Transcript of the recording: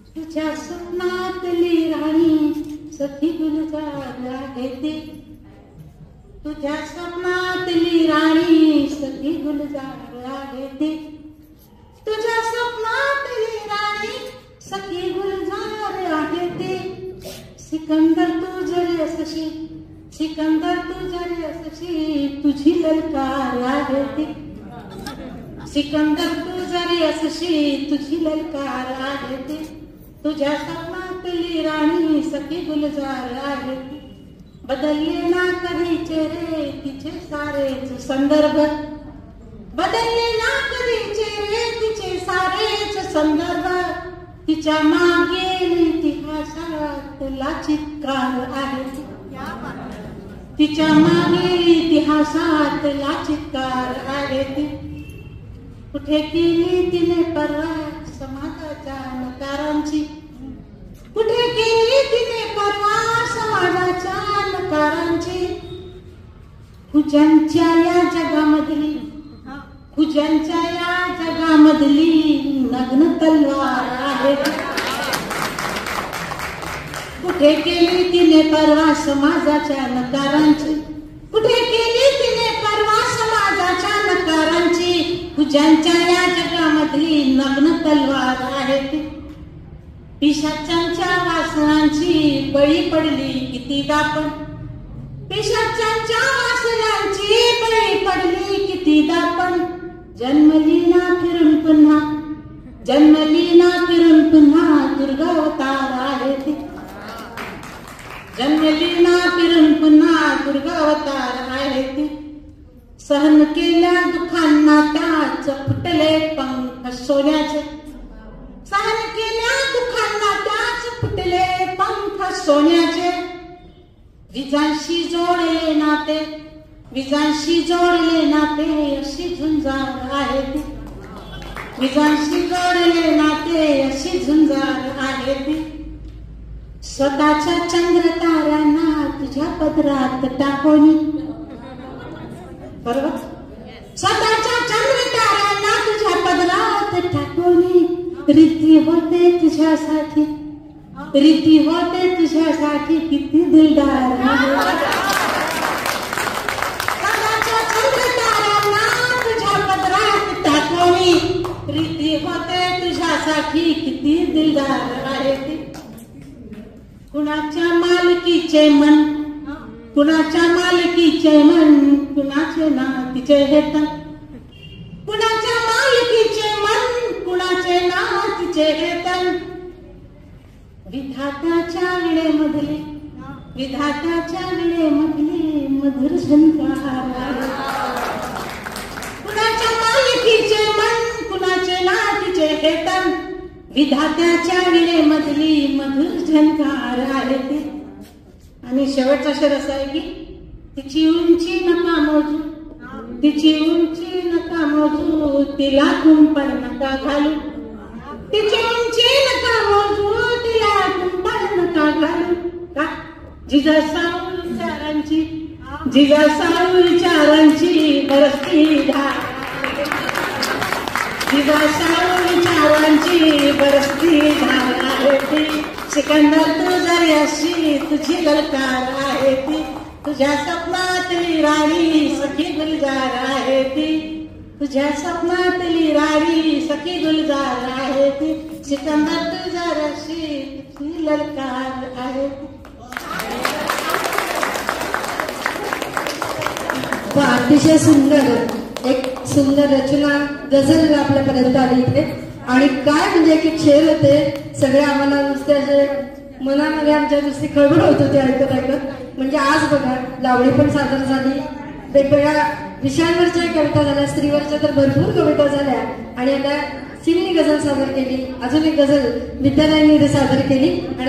तुझ्या स्वप्नातली राणी सखी गुलजार आहे ती, तुझ्या स्वप्नातली राणी सखी गुलजार आहे ती, तुझ्या स्वप्नातली राणी सखी गुलजार आहे ती. सिकंदर तू जरी असशी, सिकंदर तू जरी असशी, तुझी ललकार आहे ती. सिकंदर तू जरी असशी, तुझी ललकार आहे ती. तुझ्या स्वप्नातली राणी सखी गुलजार आहे ती. बदलले ना कधी चेहरे तिचे सारेच संदर्भ, बदलले ना कधी चेहरे तिचे सारेच संदर्भ. तिच्या मागे इतिहासातला चित्कार आहे ती, तिच्या मागे इतिहासातला चित्कार आहे ती. कुठे केली तिने परवा समाजाच्या नकारांची, कुठे केली तिने परवा समाजाच्या नकारांची. खुज्यांच्या या जगामधली, खुज्यांच्या या जगामधली नग्न तलवार आहे. कुठे केली तिने परवा समाजाच्या नकारांची, कुठे केली तिने परवा समाजाच्या नकारांची. खुज्यांच्या या जगामधली नग्न तलवार आहे ती. पिशाच्यांच्या वासनांची बळी पडली कितीदा पण, पिशाच्यांच्या वासनांची बळी पडली कितीदा पण. जन्मली ना फिरून पुन्हा, जन्मली ना फिरून पुन्हा दुर्गावतार आहे ती. जन्मली ना फिरून पुन्हा दुर्गावतार आहे ती. सहन केल्या दुःखांना त्याच फुटले पंख सोन्याचे, सहन केल्या दुःखांना त्याच फुटले पंख सोन्याचे. विजांशी जोडले नाते, विजांशी जोडले नाते अशी झुंजार आहे ती. विजांशी जोडले नाते अशी झुंजार आहे ती. स्वतःच्या चंद्र ताऱ्यांना तुझ्या पदरात टाकोनी, बरोबर, स्वतःच्या चंद्र ताऱ्यांना तुझ्या पदरात टाकोनी. रीती होते तुझ्यासाठी, रीती होते तुझ्यासाठी किती दिलदार आहे. स्वतःच्या चंद्र ताऱ्यांना तुझ्या पदरात टाकोनी, रीती होते तुझ्यासाठी किती दिलदार आहे ती. कुणाच्या मालकीचे मन, कुणाच्या मालकीचे मन, कुणाचे नातीचे हेतन. कुणाच्या मालकीचे मन, कुणाचे नातीचे हेतन. विधात्याच्या विळेमधली, विधात्याच्या विळेमधली मधुर झंकार. कुणाच्या मालकीचे मन, कुणाचे नातीचे हेतन. विधात्याच्या विळेमधली मधुर झंकार आहे ती. आणि शेवटचा शेर असा आहे की तिची उंची नका मोजू, तिची उंची नका मोजू, तिला कुंपण नका घालू. तिची उंची नका मोजू, तिला कुंपण नका घालू. का जिजासाऊ विचारांची, जिजासाऊ विचारांची बरसती धार, जिजासाऊ विचारांची बरसती धार आहे ती. सिकंदर तू जरी अशी, तुझी ललकार आहे ती. तुझ्या स्वप्नातली राणी सखी गुलजार आहे ती. तुझ्या स्वप्नातली राणी सखी गुलजार आहे ती. सिकंदर तू जरी अशी, तुझी ललकार आहे ती. अतिशय सुंदर, एक सुंदर रचना गझल आपल्यापर्यंत आली इथे. आणि काय म्हणजे एक शेर होते, सगळे आम्हाला नुसते असे मनामध्ये आमच्या नुसती खळबळ होत होती ऐकत ऐकत. म्हणजे आज बघा लावणी पण सादर झाली, वेगवेगळ्या विषयांवरच्या कविता झाल्या, स्त्रीवरच्या तर भरपूर कविता झाल्या. आणि आता सिमनी गझल सादर केली, अजून एक गझल विद्यालयाने सादर केली. आणि